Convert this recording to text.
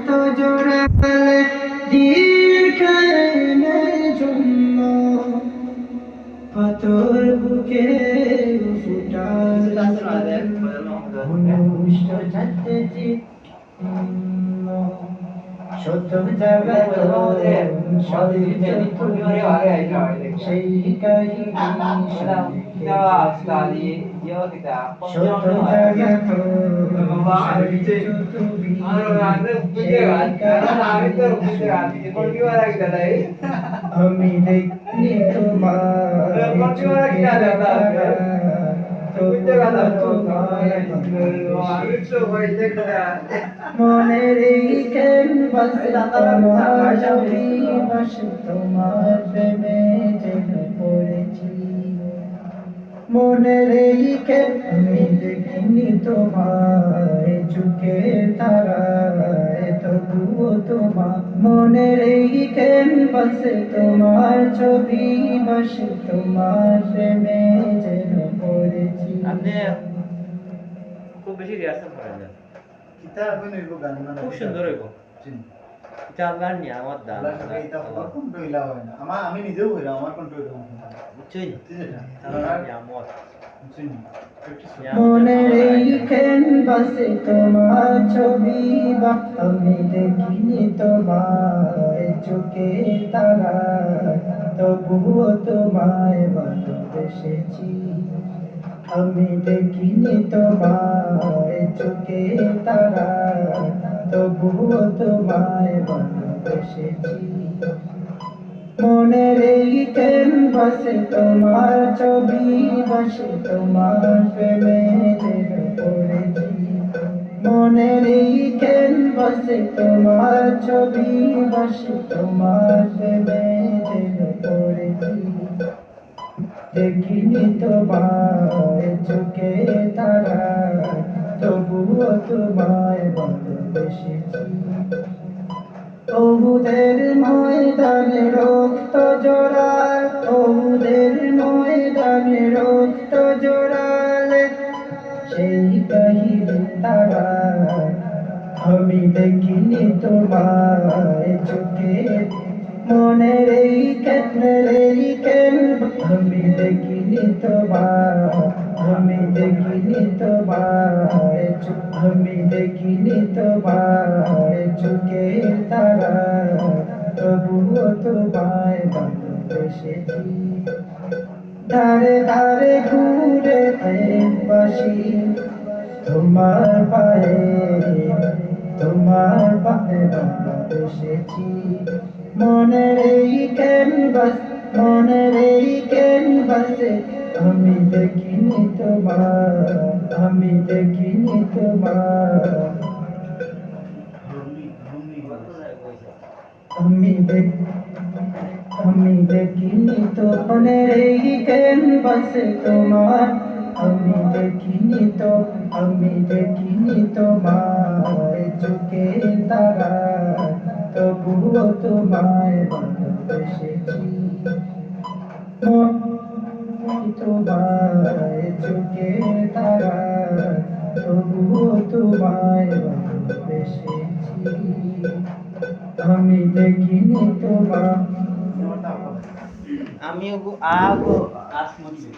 তো জোড়ালে দীর্ঘায়নের জন্য পাথর বুকে ফুটাল অনুষ্ট যাতে শত জায়গা সেই কাহিনী শত জায়গা আমি দেখি তোমার মনের এই ক্যানভাসে তোমার ছবি বসে তোমার প্রেমে জেনে পড়েছি মনের এই আমি দেখিনি তোমায় চোখের তারায় তবুও তোমার মনের এই ক্যানভাসে তোমার ছবি বসে তোমার প্রেমে জেনে পড়েছি। আপনি খুব বেশি রিহার্সাল করেন না কিতা আপনি এই গান না খুব সুন্দর হইব এটা গান নিয়ে আমার দাম এটা কন্ট্রোল ইলা হয় না আমি নিজেও হইলাম আমার কন্ট্রোল হইলাম বুঝছেন আমার মনের এই ক্যানভাসে তোমার ছবি বা আমি দেখিনি তোমায় চোখে তারা তবুও তোমায় ভালোবেসেছি আমি দেখিনি তোমায় চোখে তারা তবুও তোমায় ভালোবেসেছি মনের এই ক্যানভাসে তোমার ছবি বসে তোমার প্রেমে জেনে পড়েছি মনের এই ক্যানভাসে তোমার ছবি বসে তোমার প্রেমে জেনে পড়েছি দেখিনি তোমায় চোখে তারা তবুও তোমায় ভালোবেসেছি ওহুদের ময়দানে রক্ত জোড়াল ওহুদের ময়দানে রক্ত জোড়ালে সেই কাহিনী তারা আমি দেখিনি তোমায় চোখে মনের এই আমি দেখিনি তোমায় আমি দেখিনি তোমায় আমি দেখিনি তোমায় চোখে তারা তবুও তোমায় ভালোবেসেছি ধারে ধারে ঘুরে বাসি তোমার পায়ে ভালোবেসেছি মনের এই ক্যানভাসে আমি দেখিনি আমি দেখিনি আমি দেখিনি মনের এই ক্যানভাসে তোমার আমি দেখিনি তোমায় চোখে তারা তবুও তোমায় ভালোবেসেছি তোমায় চোখে তারা তবুও তোমায় ভালোবেসেছি আমি দেখিনি আমি আগো আসমতি